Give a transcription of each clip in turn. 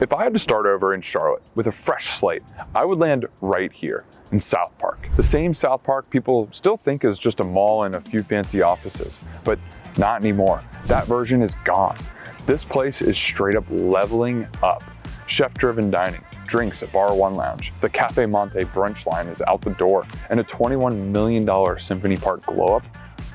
If I had to start over in Charlotte with a fresh slate, I would land right here in SouthPark. The same SouthPark people still think is just a mall and a few fancy offices, but not anymore. That version is gone. This place is straight up leveling up. Chef-driven dining, drinks at Bar One Lounge, the Cafe Monte brunch line is out the door, and a $21 million Symphony Park glow-up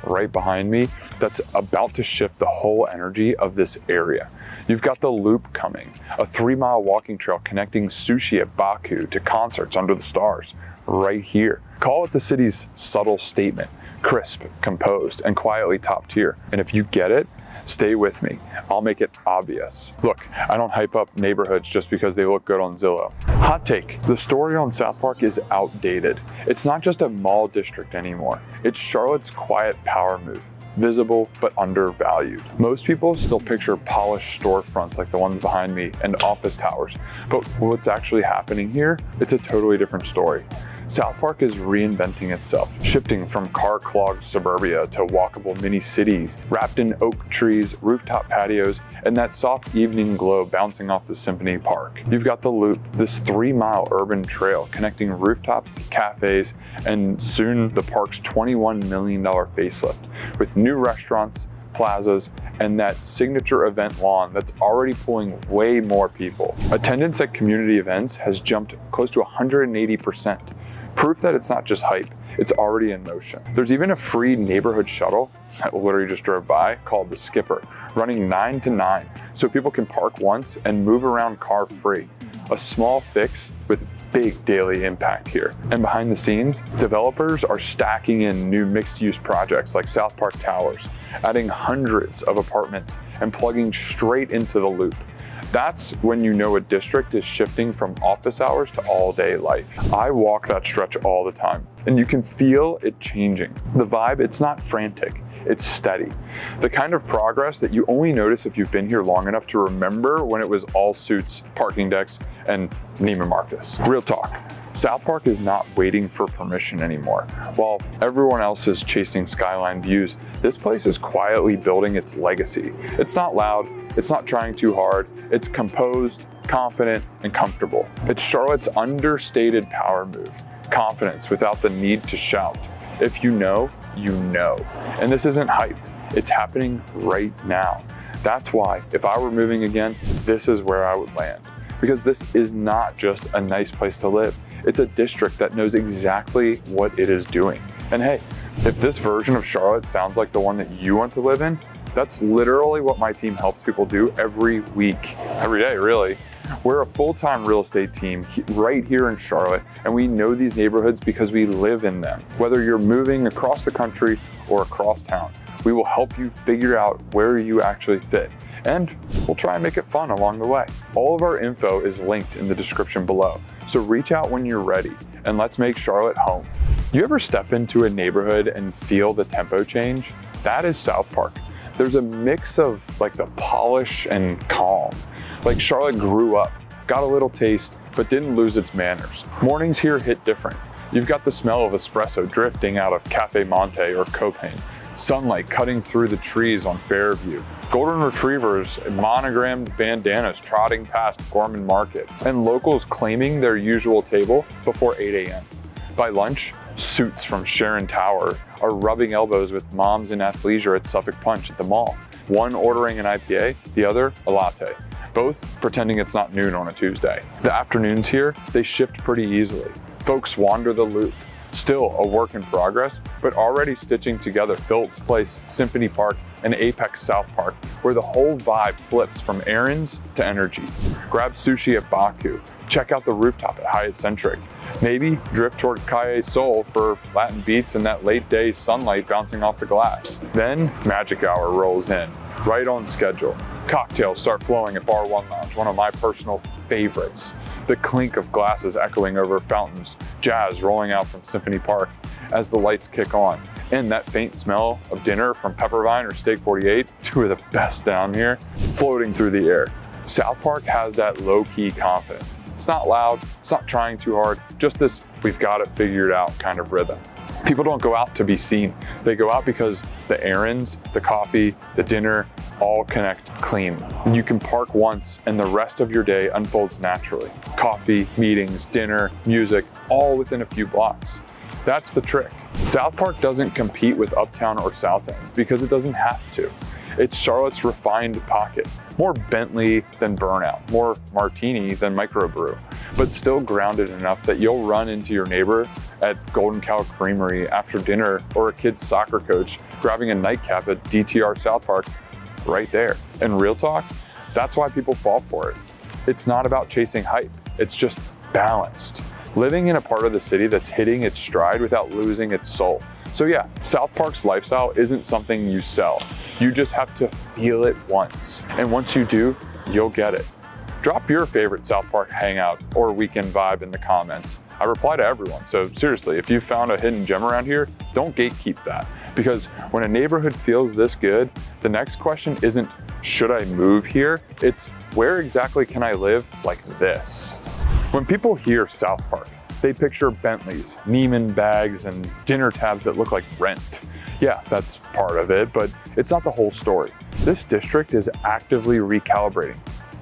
right behind me that's about to shift the whole energy of this area. You've got the Loop coming, a 3-mile walking trail connecting sushi at Baku to concerts under the stars right here. Call it the city's subtle statement, crisp, composed, and quietly top tier. And if you get it, stay with me. I'll make it obvious. Look, I don't hype up neighborhoods just because they look good on Zillow. Hot take, the story on SouthPark is outdated. It's not just a mall district anymore. It's Charlotte's quiet power move, visible but undervalued. Most people still picture polished storefronts like the ones behind me and office towers, but what's actually happening here, it's a totally different story. SouthPark is reinventing itself, shifting from car-clogged suburbia to walkable mini cities, wrapped in oak trees, rooftop patios, and that soft evening glow bouncing off the Symphony Park. You've got the Loop, this 3-mile urban trail connecting rooftops, cafes, and soon the park's $21 million facelift, with new restaurants, plazas, and that signature event lawn that's already pulling way more people. Attendance at community events has jumped close to 180%. Proof that it's not just hype, it's already in motion. There's even a free neighborhood shuttle that literally just drove by called the Skipper, running 9 to 9, so people can park once and move around car free. A small fix with big daily impact here. And behind the scenes, developers are stacking in new mixed-use projects like SouthPark Towers, adding hundreds of apartments and plugging straight into the Loop. That's when you know a district is shifting from office hours to all-day life. I walk that stretch all the time, and you can feel it changing. The vibe, it's not frantic, it's steady. The kind of progress that you only notice if you've been here long enough to remember when it was all suits, parking decks, and Neiman Marcus. Real talk. SouthPark is not waiting for permission anymore. While everyone else is chasing skyline views, this place is quietly building its legacy. It's not loud, it's not trying too hard, it's composed, confident, and comfortable. It's Charlotte's understated power move, confidence without the need to shout. If you know, you know. And this isn't hype, it's happening right now. That's why, if I were moving again, this is where I would land. Because this is not just a nice place to live. It's a district that knows exactly what it is doing. And hey, if this version of Charlotte sounds like the one that you want to live in, that's literally what my team helps people do every week, every day, really. We're a full-time real estate team right here in Charlotte, and we know these neighborhoods because we live in them. Whether you're moving across the country or across town, we will help you figure out where you actually fit. And we'll try and make it fun along the way. All of our info is linked in the description below, so reach out when you're ready, and let's make Charlotte home. You ever step into a neighborhood and feel the tempo change? That is SouthPark. There's a mix of like the polish and calm. Like Charlotte grew up, got a little taste, but didn't lose its manners. Mornings here hit different. You've got the smell of espresso drifting out of Cafe Monte or Copain, sunlight cutting through the trees on Fairview, golden retrievers and monogrammed bandanas trotting past Gorman Market, and locals claiming their usual table before 8 a.m. By lunch, suits from Sharon Tower are rubbing elbows with moms in athleisure at Suffolk Punch at the mall. One ordering an IPA, the other a latte, both pretending it's not noon on a Tuesday. The afternoons here, they shift pretty easily. Folks wander the Loop, still a work in progress, but already stitching together Phillips Place, Symphony Park, and Apex SouthPark, where the whole vibe flips from errands to energy. Grab sushi at Baku, check out the rooftop at Hyatt Centric, maybe drift toward Calle Sol for Latin beats and that late day sunlight bouncing off the glass. Then Magic Hour rolls in, right on schedule. Cocktails start flowing at Bar One Lounge, one of my personal favorites. The clink of glasses echoing over fountains, jazz rolling out from Symphony Park as the lights kick on, and that faint smell of dinner from Peppervine or Steak 48, two of the best down here, floating through the air. SouthPark has that low-key confidence. It's not loud, it's not trying too hard, just this we've got it figured out kind of rhythm. People don't go out to be seen. They go out because the errands, the coffee, the dinner, all connect clean. You can park once and the rest of your day unfolds naturally. Coffee, meetings, dinner, music, all within a few blocks. That's the trick. South Park doesn't compete with Uptown or South End because it doesn't have to. It's Charlotte's refined pocket. More Bentley than Burnout, more Martini than Microbrew, but still grounded enough that you'll run into your neighbor at Golden Cow Creamery after dinner, or a kid's soccer coach grabbing a nightcap at DTR South Park right there. And real talk, that's why people fall for it. It's not about chasing hype, it's just balanced. Living in a part of the city that's hitting its stride without losing its soul. So yeah, South Park's lifestyle isn't something you sell. You just have to feel it once. And once you do, you'll get it. Drop your favorite South Park hangout or weekend vibe in the comments. I reply to everyone, so seriously, if you found a hidden gem around here, don't gatekeep that. Because when a neighborhood feels this good, the next question isn't, should I move here? It's, where exactly can I live like this? When people hear South Park, they picture Bentleys, Neiman bags, and dinner tabs that look like rent. Yeah, that's part of it, but it's not the whole story. This district is actively recalibrating.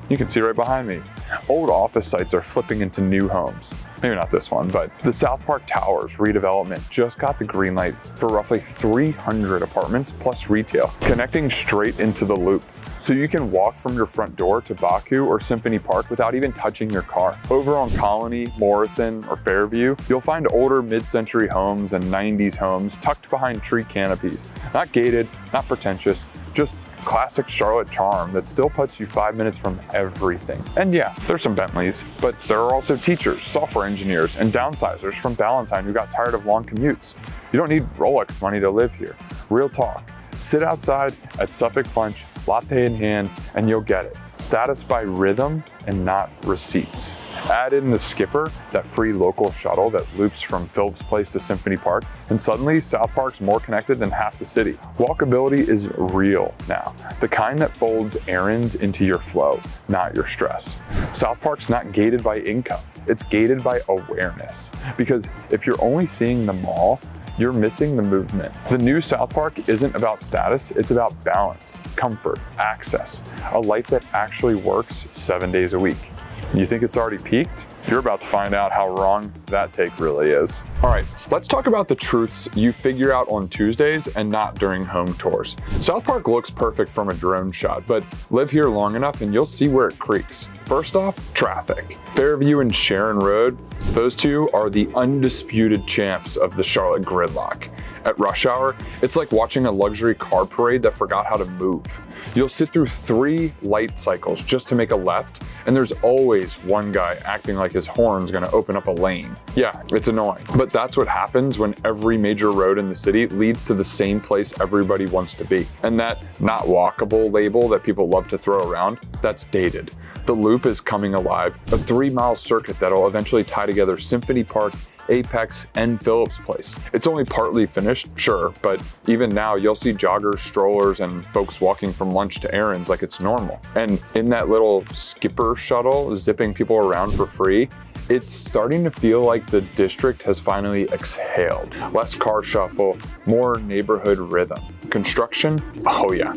You can see right behind me. Old office sites are flipping into new homes. Maybe not this one, but the South Park Towers redevelopment just got the green light for roughly 300 apartments plus retail, connecting straight into the loop. So you can walk from your front door to Baku or Symphony Park without even touching your car. Over on Colony, Morrison, or Fairview, you'll find older mid-century homes and 90s homes tucked behind tree canopies. Not gated, not pretentious, just classic Charlotte charm that still puts you 5 minutes from everything. And yeah, there's some Bentleys, but there are also teachers, software engineers, and downsizers from Ballantyne who got tired of long commutes. You don't need Rolex money to live here. Real talk. Sit outside at Suffolk Punch, latte in hand, and you'll get it. Status by rhythm and not receipts. Add in the Skipper, that free local shuttle that loops from Phillips Place to Symphony Park, and suddenly South Park's more connected than half the city. Walkability is real now, the kind that folds errands into your flow, not your stress. South Park's not gated by income, it's gated by awareness. Because if you're only seeing the mall, you're missing the movement. The new South Park isn't about status, it's about balance, comfort, access, a life that actually works 7 days a week. You think it's already peaked? You're about to find out how wrong that take really is. All right, let's talk about the truths you figure out on Tuesdays and not during home tours. South Park looks perfect from a drone shot, but live here long enough and you'll see where it creaks. First off, traffic. Fairview and Sharon Road, those two are the undisputed champs of the Charlotte gridlock. At rush hour, it's like watching a luxury car parade that forgot how to move. You'll sit through 3 light cycles just to make a left, and there's always one guy acting like his horn's gonna open up a lane. Yeah, it's annoying, but that's what happens when every major road in the city leads to the same place everybody wants to be. And that not walkable label that people love to throw around, that's dated. The loop is coming alive, a 3-mile circuit that'll eventually tie together Symphony Park, Apex, and Phillips Place. It's only partly finished, sure, but even now you'll see joggers, strollers, and folks walking from lunch to errands like it's normal. And in that little Skipper shuttle zipping people around for free, it's starting to feel like the district has finally exhaled. Less car shuffle, more neighborhood rhythm. Construction? Oh yeah.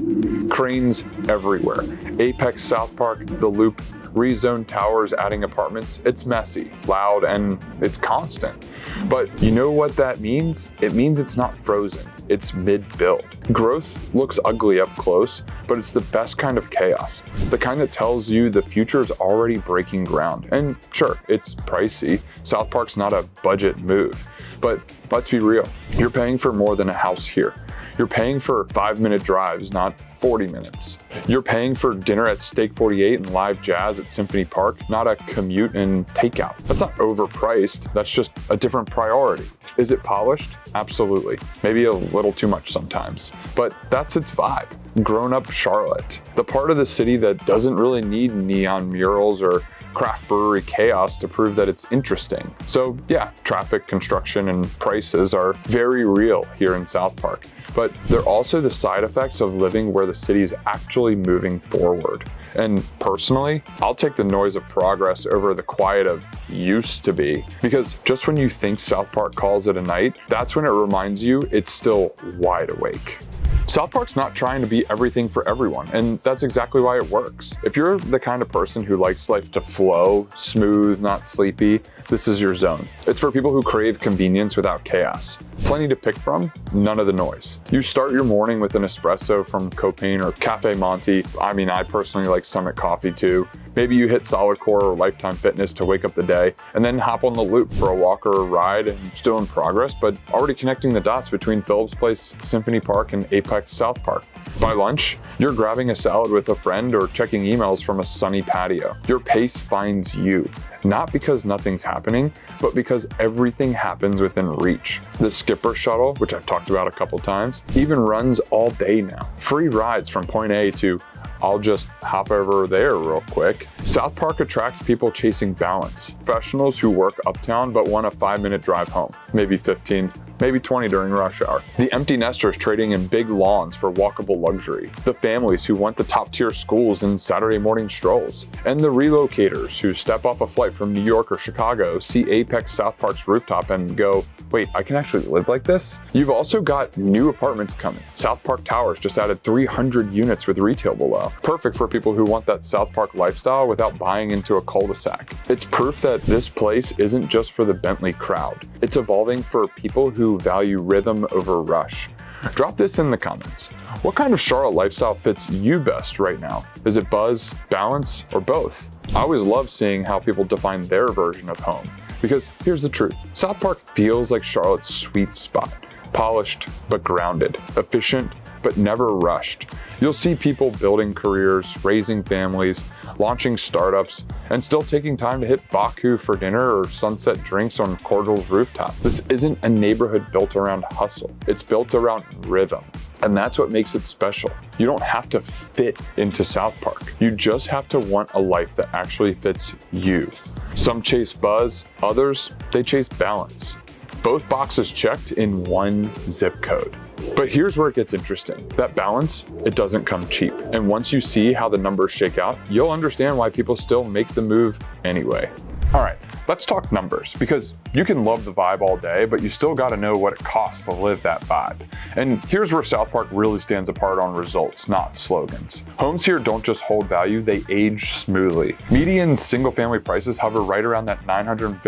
Cranes everywhere. Apex, South Park, the Loop, rezoned towers adding apartments. It's messy, loud, and it's constant. But you know what that means? It means it's not frozen. It's mid-build. Growth looks ugly up close, but it's the best kind of chaos. The kind that tells you the future is already breaking ground. And sure, it's pricey. South Park's not a budget move. But let's be real, you're paying for more than a house here. You're paying for 5-minute drives, not 40 minutes. You're paying for dinner at Steak 48 and live jazz at Symphony Park, not a commute and takeout. That's not overpriced, that's just a different priority. Is it polished? Absolutely. Maybe a little too much sometimes, but that's its vibe. Grown-up Charlotte, the part of the city that doesn't really need neon murals or craft brewery chaos to prove that it's interesting. So yeah, traffic, construction, and prices are very real here in South Park, but they're also the side effects of living where the city is actually moving forward. And personally, I'll take the noise of progress over the quiet of used to be, because just when you think South Park calls it a night, that's when it reminds you it's still wide awake. South Park's not trying to be everything for everyone, and that's exactly why it works. If you're the kind of person who likes life to flow, smooth, not sleepy, this is your zone. It's for people who crave convenience without chaos. Plenty to pick from, none of the noise. You start your morning with an espresso from Copain or Cafe Monte. I personally like Summit Coffee too. Maybe you hit Solid Core or Lifetime Fitness to wake up the day, and then hop on the Loop for a walk or a ride, and still in progress, but already connecting the dots between Phillips Place, Symphony Park, and Apex South Park. By lunch, you're grabbing a salad with a friend or checking emails from a sunny patio. Your pace finds you, not because nothing's happening, but because everything happens within reach. The Skipper Shuttle, which I've talked about a couple times, even runs all day now. Free rides from point A to I'll just hop over there real quick. South Park attracts people chasing balance. Professionals who work uptown but want a 5-minute drive home, maybe 15, maybe 20 during rush hour. The empty nesters trading in big lawns for walkable luxury. The families who want the top tier schools and Saturday morning strolls. And the relocators who step off a flight from New York or Chicago, see Apex South Park's rooftop and go, wait, I can actually live like this? You've also got new apartments coming. South Park Towers just added 300 units with retail below. Perfect for people who want that South Park lifestyle without buying into a cul-de-sac. It's proof that this place isn't just for the Bentley crowd. It's evolving for people who value rhythm over rush. Drop this in the comments. What kind of Charlotte lifestyle fits you best right now? Is it buzz, balance, or both? I always love seeing how people define their version of home. Because here's the truth. South Park feels like Charlotte's sweet spot. Polished, but grounded. Efficient, but never rushed. You'll see people building careers, raising families, launching startups, and still taking time to hit Baku for dinner or sunset drinks on Cordial's rooftop. This isn't a neighborhood built around hustle. It's built around rhythm. And that's what makes it special. You don't have to fit into South Park. You just have to want a life that actually fits you. Some chase buzz, others, they chase balance. Both boxes checked in one zip code. But here's where it gets interesting. That balance, it doesn't come cheap. And once you see how the numbers shake out, you'll understand why people still make the move anyway. All right, let's talk numbers, because you can love the vibe all day, but you still gotta know what it costs to live that vibe. And here's where South Park really stands apart on results, not slogans. Homes here don't just hold value, they age smoothly. Median single family prices hover right around that $950,000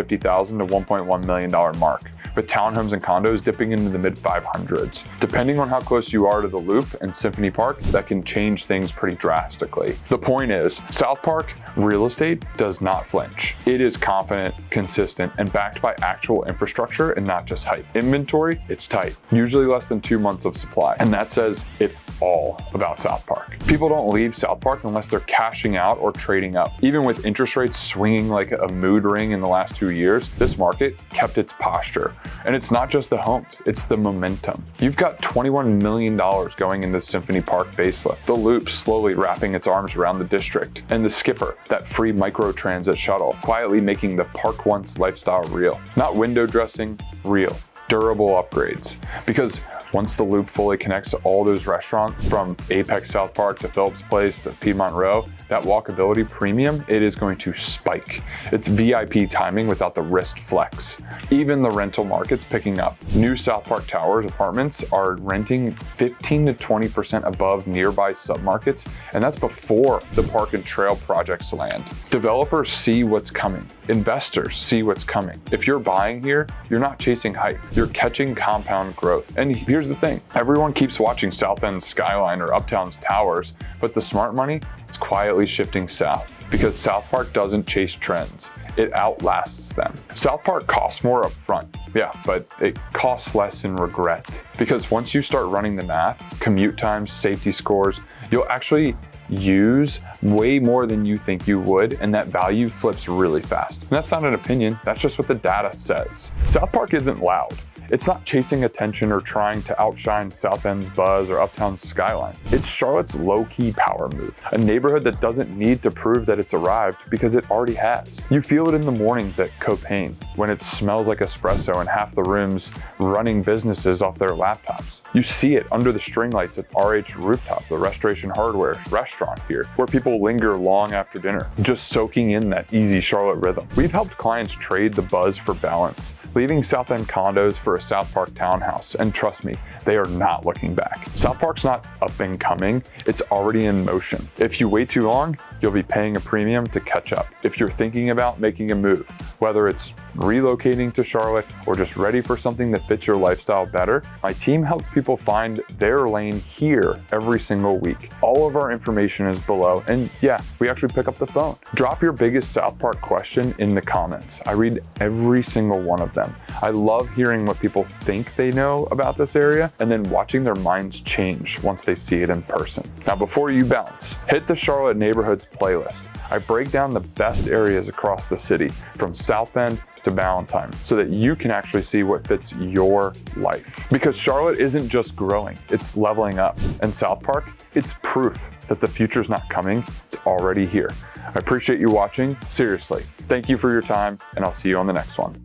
to $1.1 million mark, with townhomes and condos dipping into the mid 500s. Depending on how close you are to the Loop and Symphony Park, that can change things pretty drastically. The point is, South Park real estate does not flinch. It is confident, consistent, and backed by actual infrastructure and not just hype. Inventory, it's tight, usually less than 2 months of supply. And that says it all about South Park. People don't leave South Park unless they're cashing out or trading up. Even with interest rates swinging like a mood ring in the last 2 years, this market kept its posture. And it's not just the homes, it's the momentum. You've got $21 million going into Symphony Park facelift, the Loop slowly wrapping its arms around the district, and the Skipper, that free micro-transit shuttle, quietly making the Park Once lifestyle real. Not window dressing, real. Durable upgrades. Because once the Loop fully connects to all those restaurants, from Apex South Park to Phillips Place to Piedmont Row, that walkability premium, it is going to spike. It's VIP timing without the wrist flex. Even the rental market's picking up. New South Park Towers apartments are renting 15 to 20% above nearby submarkets, and that's before the Park and Trail projects land. Developers see what's coming. Investors see what's coming. If you're buying here, you're not chasing hype. You're catching compound growth. And here's the thing. Everyone keeps watching South End's skyline or Uptown's towers, but the smart money, it's quietly shifting south. Because South Park doesn't chase trends. It outlasts them. South Park costs more up front, yeah, but it costs less in regret. Because once you start running the math, commute times, safety scores, you'll actually use way more than you think you would, and that value flips really fast. And that's not an opinion, that's just what the data says. South Park isn't loud. It's not chasing attention or trying to outshine South End's buzz or Uptown's skyline. It's Charlotte's low-key power move, a neighborhood that doesn't need to prove that it's arrived because it already has. You feel it in the mornings at Copain, when it smells like espresso and half the rooms running businesses off their laptops. You see it under the string lights at RH Rooftop, the Restoration Hardware restaurant here, where people linger long after dinner, just soaking in that easy Charlotte rhythm. We've helped clients trade the buzz for balance, leaving South End condos for a SouthPark townhouse, and trust me, they are not looking back. SouthPark's not up and coming, it's already in motion. If you wait too long, you'll be paying a premium to catch up. If you're thinking about making a move, whether it's relocating to Charlotte or just ready for something that fits your lifestyle better, my team helps people find their lane here every single week. All of our information is below, and yeah, we actually pick up the phone. Drop your biggest SouthPark question in the comments. I read every single one of them. I love hearing what people think they know about this area and then watching their minds change once they see it in person. Now, before you bounce, hit the Charlotte Neighborhoods playlist. I break down the best areas across the city, from South End to Ballantyne, so that you can actually see what fits your life. Because Charlotte isn't just growing, it's leveling up. And SouthPark, it's proof that the future's not coming, it's already here. I appreciate you watching. Seriously, thank you for your time, and I'll see you on the next one.